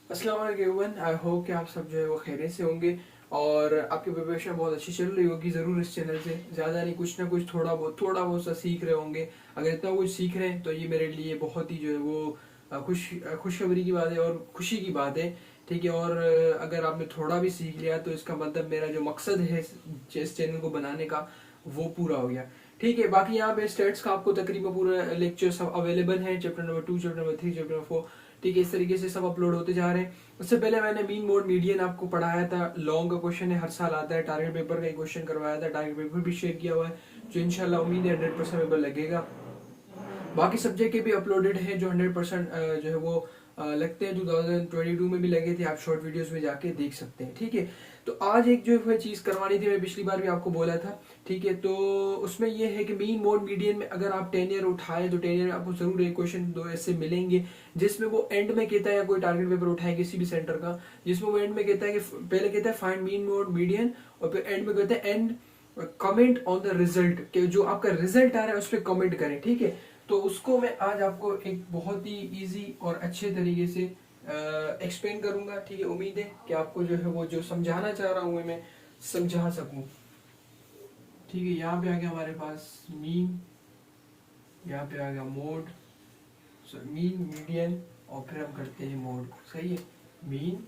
अस्सलाम वालेकुम। I hope कि आप सब जो है वो खैरियत से होंगे और आपकी प्रिपरेशन बहुत अच्छी चल रही होगी। ज़रूर इस चैनल से ज़्यादा नहीं, कुछ ना कुछ थोड़ा बहुत सा सीख रहे होंगे। अगर इतना कुछ सीख रहे हैं तो ये मेरे लिए बहुत ही जो है वो खुशखबरी की बात है और खुशी की बात है। ठीक है। और अगर आपने थोड़ा भी सीख लिया तो इसका मतलब मेरा जो मकसद है इस चैनल को बनाने का वो पूरा हो गया। ठीक है। बाकी यहाँ पे स्टेट्स का आपको तकरीबन पूरा लेक्चर सब अवेलेबल है, chapter number 2, chapter number 3, chapter number 4। ठीक है। इस तरीके से सब अपलोड होते जा रहे हैं। उससे पहले मैंने मीन मोड मीडियन आपको पढ़ाया था। लॉन्ग का क्वेश्चन है, हर साल आता है। टारगेट पेपर का एक क्वेश्चन करवाया था, टारगेट पेपर भी शेयर किया हुआ है, जो इंशाल्लाह उम्मीद है 100% पेपर लगेगा। बाकी सब्जेक्ट के भी अपलोडेड हैं जो 100% जो है वो लगते हैं। 2022 में भी लगे थे, आप शॉर्ट वीडियोस में जाके देख सकते हैं। ठीक है। तो आज एक जो है चीज़ करवानी थी, मैं पिछली बार भी आपको बोला था। ठीक है। तो उसमें ये है कि मीन मोड मीडियन में अगर आप 10 ईयर उठाए तो 10 ईयर में आपको जरूर एक क्वेश्चन दो ऐसे मिलेंगे जिसमें वो एंड में कहता है, या कोई टारगेट पेपर उठाए किसी भी सेंटर का, जिसमें वो एंड में कहता है कि पहले कहता है फाइंड मीन मोड मीडियन, और फिर एंड में कहता है and comment on the result, कि जो आपका रिजल्ट आ रहा है उस पर कमेंट करें। ठीक है। तो उसको मैं आज आपको एक बहुत ही इजी और अच्छे तरीके से एक्सप्लेन करूंगा। ठीक है। उम्मीद है कि आपको जो है वो जो समझाना चाह रहा हूँ मैं समझा सकूं। ठीक है। यहाँ पे आ गया हमारे पास मीन, यहाँ पे आ गया मोड, मीन मीडियन, और फिर हम करते हैं मोड। सही है। मीन,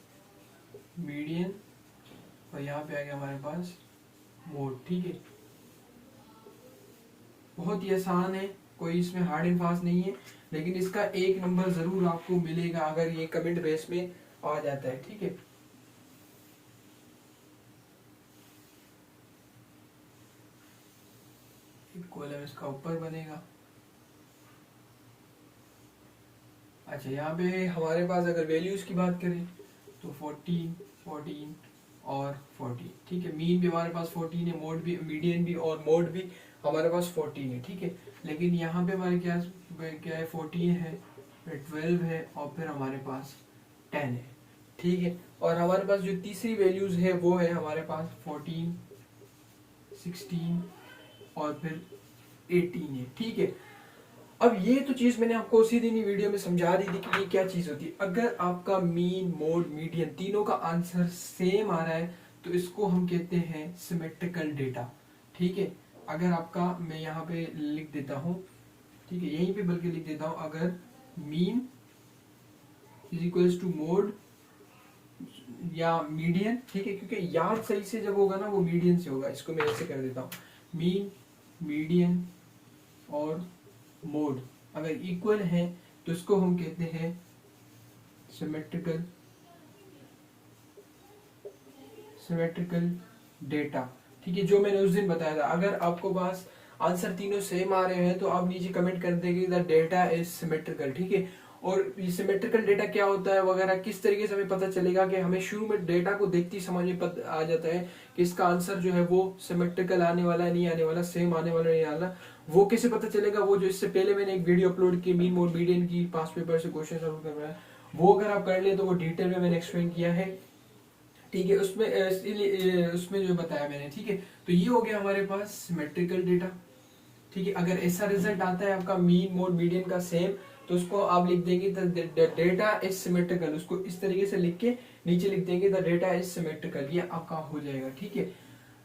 मीडियन, और यहाँ पे आ गया हमारे पास मोड। ठीक है। बहुत ही आसान है, कोई इसमें हार्ड एंड फास्ट नहीं है, लेकिन इसका एक नंबर जरूर आपको मिलेगा अगर ये कमेंट बेस में आ जाता है। ठीक है। कॉलम इसका ऊपर बनेगा। अच्छा, यहाँ पे हमारे पास अगर वैल्यूज की बात करें तो 14, 14 और 14। ठीक है। मीन भी हमारे पास 14 है, मोड भी, मीडियन भी और मोड भी हमारे पास 14 है। ठीक है। लेकिन यहाँ पे हमारे क्या क्या है, 14 है, फिर 12 है, और फिर हमारे पास 10 है। ठीक है। और हमारे पास जो तीसरी वैल्यूज है वो है हमारे पास 14, 16 और फिर 18 है। ठीक है। अब ये तो चीज मैंने आपको उसी दिन ही वीडियो में समझा दी थी कि ये क्या चीज होती है। अगर आपका मीन मोड मीडियन तीनों का आंसर सेम आ रहा है तो इसको हम कहते हैं सिमेट्रिकल डेटा। ठीक है। अगर आपका, मैं यहाँ पे लिख देता हूँ, ठीक है, यहीं पे बल्कि लिख देता हूँ, अगर mean is equals to mode या मीडियन। ठीक है। क्योंकि याद सही से जब होगा ना वो मीडियन से होगा, इसको मैं ऐसे कर देता हूँ, मीन, मीडियन और मोड अगर इक्वल है तो इसको हम कहते हैं सिमेट्रिकल सिमेट्रिकल डेटा। ठीक है। जो मैंने उस दिन बताया था, अगर आपको पास आंसर तीनों सेम आ रहे हैं तो आप नीचे कमेंट कर देंगे द डेटा इज सिमेट्रिकल। ठीक है। और ये सिमेट्रिकल डेटा क्या होता है वगैरह, किस तरीके से हमें पता चलेगा, कि हमें शुरू में डेटा को देखते ही समझ में आ जाता है कि इसका आंसर जो है वो सिमेट्रिकल आने वाला है, नहीं आने वाला, सेम आने वाला, नहीं आने वाला। वो कैसे पता चलेगा, वो जो इससे पहले मैंने एक वीडियो अपलोड की मीन मोड मीडियन की, पास पेपर से क्वेश्चन सॉल्व करवाया, वो अगर आप कर ले तो वो डिटेल में मैंने एक्सप्लेन किया है। ठीक है। उसमें उसमें जो बताया मैंने। ठीक है। तो ये हो गया हमारे पास सिमेट्रिकल डेटा। ठीक है। अगर ऐसा रिजल्ट आता है आपका मीन मोड मीडियन का सेम, तो उसको आप लिख देंगे द डेटा इज सिमेट्रिकल। उसको इस तरीके से लिख के नीचे लिख देंगे द डेटा इज सिमेट्रिकल, ये आपका हो जाएगा। ठीक है।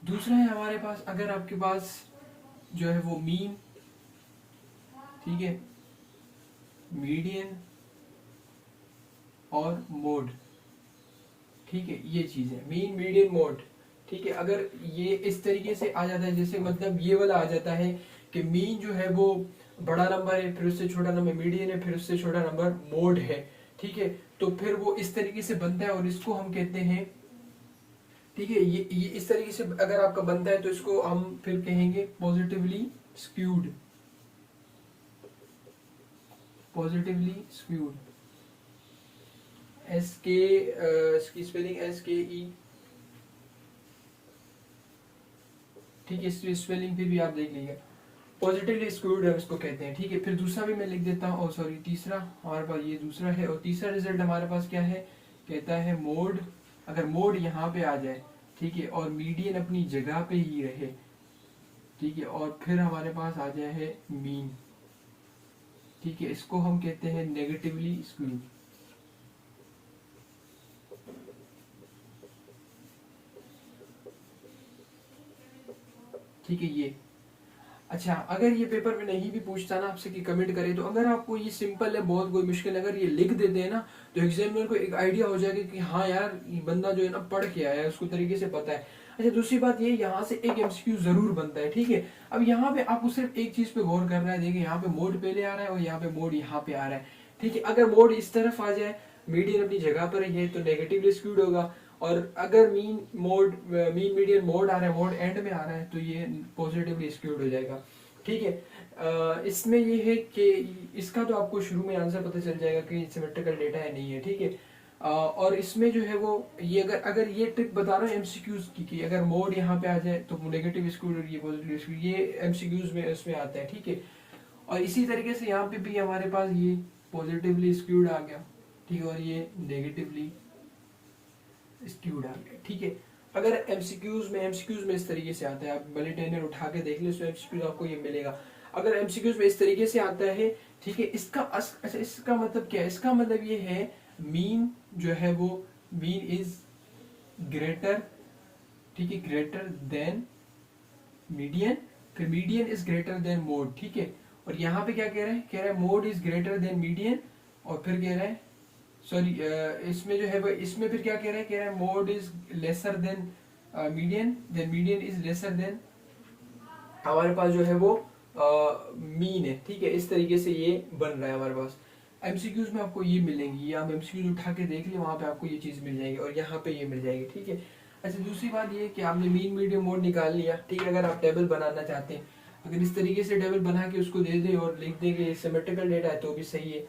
दूसरा है हमारे पास, अगर आपके पास जो है वो मीन, ठीक है, मीडियन और मोड, ठीक है, ये चीज है मीन मीडियन मोड। ठीक है। अगर ये इस तरीके से आ जाता है, जैसे मतलब ये वाला आ जाता है कि मीन जो है वो बड़ा नंबर है, फिर उससे छोटा नंबर मीडियन है, फिर उससे छोटा नंबर मोड है। ठीक है। तो फिर वो इस तरीके से बनता है और इसको हम कहते हैं, ठीक है, ये इस तरीके से अगर आपका बनता है तो इसको हम फिर कहेंगे positively skewed, positively skewed, S के, इसकी स्पेलिंग SKE। ठीक है। इस स्पेलिंग पे भी आप देख लीजिएगा, पॉजिटिवली स्क्यूड है इसको कहते हैं। ठीक है। फिर दूसरा भी मैं लिख देता हूँ, सॉरी, तीसरा हमारे पास ये दूसरा है, और तीसरा रिजल्ट हमारे पास क्या है, कहता है मोड। अगर मोड यहाँ पे आ जाए, ठीक है, और मीडियन अपनी जगह पे ही रहे, ठीक है, और फिर हमारे पास आ जाए है मीन, ठीक है, इसको हम कहते हैं नेगेटिवली स्क्यूड। ठीक है ये। अच्छा, अगर ये पेपर में नहीं भी पूछता ना आपसे कि कमेंट करे, तो अगर आपको ये सिंपल है, बहुत कोई मुश्किल है, अगर ये लिख देते हैं ना, तो एग्जामिनर को एक आइडिया हो जाएगा कि हाँ यार ये बंदा जो है ना पढ़ के आया है, उसको तरीके से पता है। अच्छा, दूसरी बात ये, यहाँ से एक एमसीक्यू जरूर बनता है, ठीक है। अब यहाँ पे आपको सिर्फ एक चीज पे गौर करना है, देखिए यहाँ पे मोड पहले आ रहा है और यहाँ पे मोड यहाँ पे आ रहा है, ठीक है। अगर मोड इस तरफ आ जाए, मीडियन अपनी जगह पर ही है, तो नेगेटिवली स्क्यूड होगा। और अगर मीन मीडियन मोड आ रहा है, मोड एंड में आ रहा है, तो ये पॉजिटिवली स्क्यूड हो जाएगा, ठीक है। इसमें ये है कि इसका तो आपको शुरू में आंसर पता चल जाएगा कि सिमेट्रिकल डेटा है नहीं है, ठीक है। और इसमें जो है वो ये अगर ये ट्रिक बता रहा हूँ एमसीक्यूज की, कि अगर मोड यहाँ पे आ जाए तो नेगेटिव स्क्यूड और ये पॉजिटिव स्क्यूड, ये एमसीक्यूज में उसमें आता है, ठीक है। और इसी तरीके से यहाँ पे भी हमारे पास ये पॉजिटिवली स्क्यूड आ गया, ठीक है, और ये नेगेटिवली स्क्यूड आ गया, ठीक है। अगर एमसीक्यूज में इस तरीके से आता है, आप बुलेटिन उठा के देख ले, तो एमसीक्यूज आपको ये मिलेगा। अगर एमसीक्यूज में इस तरीके से आता है, ठीक है, अच्छा इसका मतलब क्या है? इसका मतलब ये है मीन जो है वो मीन इज ग्रेटर, ठीक है, ग्रेटर देन मीडियन, फिर median is greater than mode, ठीक है। और यहाँ पे क्या कह रहा है? कह रहा है mode is greater than median, और फिर कह रहा है सॉरी इसमें जो है वो इसमें फिर क्या कह रहा है? कह रहा है mode is lesser than median, then median is lesser than हमारे पास जो है वो मीन है, ठीक है। इस तरीके से ये बन रहा है हमारे पास। एमसीक्यूज में आपको ये मिलेंगी, ये आप एमसीक्यूज उठा के देख लिया, वहां पे आपको ये चीज मिल जाएगी, और यहाँ पे ये मिल जाएगी, ठीक है। अच्छा, दूसरी बात ये कि आपने मीन मीडियम मोड निकाल लिया, ठीक है। अगर आप टेबल बनाना चाहते हैं, अगर इस तरीके से टेबल बना के उसको दे दे और लिख दे कि सिमेट्रिकल डेटा है, तो भी सही है,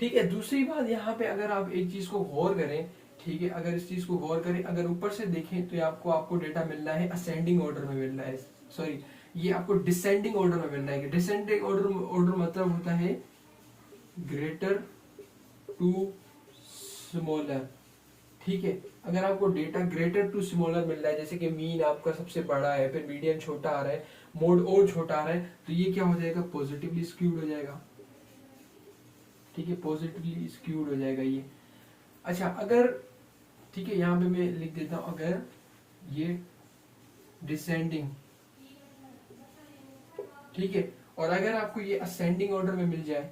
ठीक है। दूसरी बात यहाँ पे अगर आप एक चीज को गौर करें, ठीक है, अगर इस चीज को गौर करें, अगर ऊपर से देखें तो आपको डेटा मिल रहा है असेंडिंग ऑर्डर में मिल रहा है, सॉरी ये आपको डिसेंडिंग ऑर्डर में मिल रहा है। डिसेंडिंग ऑर्डर मतलब होता है ग्रेटर टू स्मॉलर, ठीक है। अगर आपको डेटा ग्रेटर टू स्मॉलर मिल रहा है, जैसे कि मीन आपका सबसे बड़ा है, फिर मीडियन छोटा आ रहा है, मोड और छोटा आ रहा है, तो ये क्या हो जाएगा? पॉजिटिवली स्क्यूड हो जाएगा, ठीक है, पॉजिटिवली स्क्यूड हो जाएगा ये। अच्छा, अगर ठीक है, यहाँ पे मैं लिख देता हूं, अगर ये डिसेंडिंग, ठीक है, और अगर आपको ये असेंडिंग ऑर्डर में मिल जाए,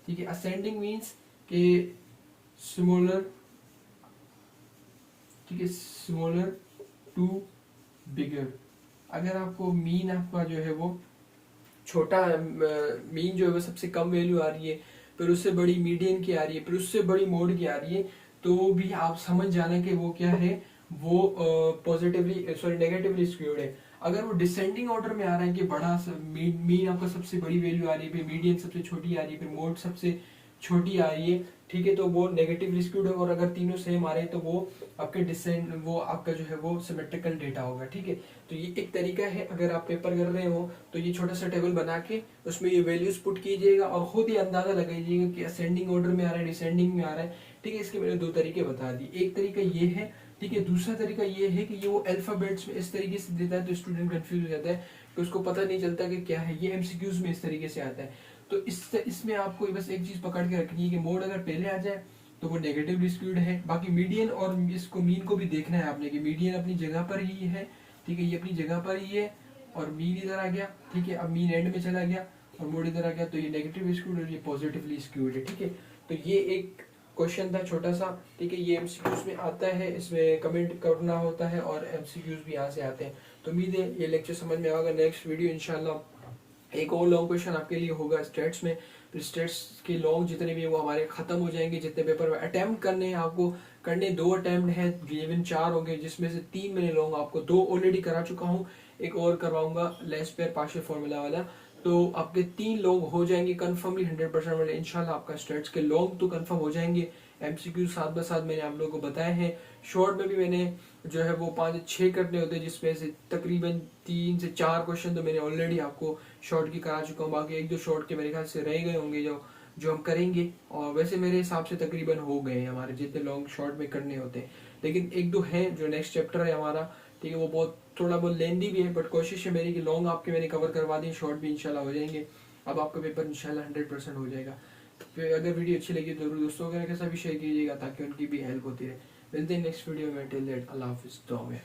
ठीक है, असेंडिंग मींस कि स्मॉलर, ठीक है, स्मॉलर टू बिगर। अगर आपको मीन आपका जो है वो छोटा, मीन जो है वो सबसे कम वैल्यू आ रही है, फिर उससे बड़ी मीडियन की आ रही है, फिर उससे बड़ी मोड की आ रही है, तो भी आप समझ जाना कि वो क्या है, वो पॉजिटिवली सॉरी नेगेटिवली स्क्यूड है। अगर वो डिसेंडिंग ऑर्डर में आ रहा है कि बड़ा मीन आपका सबसे बड़ी वैल्यू आ रही है, फिर मीडियन सबसे छोटी आ रही है, फिर मोड सबसे छोटी आ रही है, ठीक है, तो वो नेगेटिवली स्क्यूड है। और अगर तीनों सेम आ रहे हैं, तो वो आपका जो है वो सिमेट्रिकल डेटा होगा, ठीक है। तो ये एक तरीका है, अगर आप पेपर कर रहे हो तो ये छोटा सा टेबल बना के उसमें ये वैल्यूज पुट कीजिएगा और खुद ही अंदाजा लगाइएगा कि असेंडिंग ऑर्डर में आ रहा है, डिसेंडिंग में आ रहा है, ठीक है। इसके मैंने दो तरीके बता दिए, एक तरीका ये है, ठीक है। दूसरा तरीका ये है कि ये वो अल्फाबेट्स में इस तरीके से देता है, तो स्टूडेंट कंफ्यूज हो जाता है कि उसको पता नहीं चलता कि क्या है। ये एमसीक्यूज में इस तरीके से आता है। तो इसमें आपको बस एक चीज पकड़ के रखनी है कि मोड अगर पहले आ जाए तो वो नेगेटिवली स्क्यूड है। बाकी मीडियन और इसको मीन को भी देखना है आपने कि मीडियन अपनी जगह पर ही है, ठीक है, ये अपनी जगह पर ही है, और मीन इधर आ गया, ठीक है। अब मीन एंड में चला गया और मोड इधर आ गया, तो ये नेगेटिवली स्क्यूड और ये पॉजिटिवली स्क्यूड है, ठीक है। तो ये एक क्वेश्चन था छोटा सा, ठीक है। ये एमसीक्यूज में आता है, इसमें कमेंट करना होता है और एमसीक्यूज भी यहाँ से आते हैं। तो उम्मीद है ये लेक्चर समझ में आएगा। नेक्स्ट वीडियो इंशाल्लाह एक और लॉन्ग क्वेश्चन आपके लिए होगा स्टेट्स में। फिर स्टेट्स के लॉन्ग जितने भी वो हमारे खत्म हो जाएंगे, जितने पेपर में अटेम्प्ट करने हैं आपको करने, 2 अटेम्प्ट है, गिवन 4 होंगे, जिसमें से 3 मैंने लॉन्ग आपको 2 ऑलरेडी करा चुका हूँ, एक और करवाऊंगा लेस पेयर पार्शियल फॉर्मूला वाला। तो आपके 3 लॉन्ग हो जाएंगे कंफर्मली 100% वाले इंशाल्लाह। आपका स्टेट्स के लॉन्ग तो कंफर्म हो जाएंगे। एमसीक्यू साथ ब साथ मैंने आप लोगों को बताए हैं। शॉर्ट में भी मैंने जो है वो 5-6 करने होते हैं, जिसमें से तकरीबन 3 से 4 क्वेश्चन तो मैंने ऑलरेडी आपको शॉर्ट की करा चुका हूँ। बाकी 1-2 शॉर्ट के मेरे ख्याल से रह गए होंगे जो हम करेंगे, और वैसे मेरे हिसाब से तकरीबन हो गए हैं हमारे जितने लॉन्ग शॉर्ट में करने होते हैं। लेकिन 1-2 हैं जो नेक्स्ट चैप्टर है हमारा, ठीक है, वो बहुत थोड़ा बहुत लेंदी भी है, बट कोशिश है मेरी कि लॉन्ग आपके मैंने कवर करवा दी, शॉर्ट भी इंशाल्लाह हो जाएंगे। अब आपका पेपर इंशाल्लाह 100% हो जाएगा। फिर अगर वीडियो अच्छी लगी तो जरूर दोस्तों वगैरह के साथ भी शेयर कीजिएगा ताकि उनकी भी हेल्प होती रहे। मिलते हैं नेक्स्ट वीडियो में, टिल दैट अल्लाह हाफिज़, दुआ में।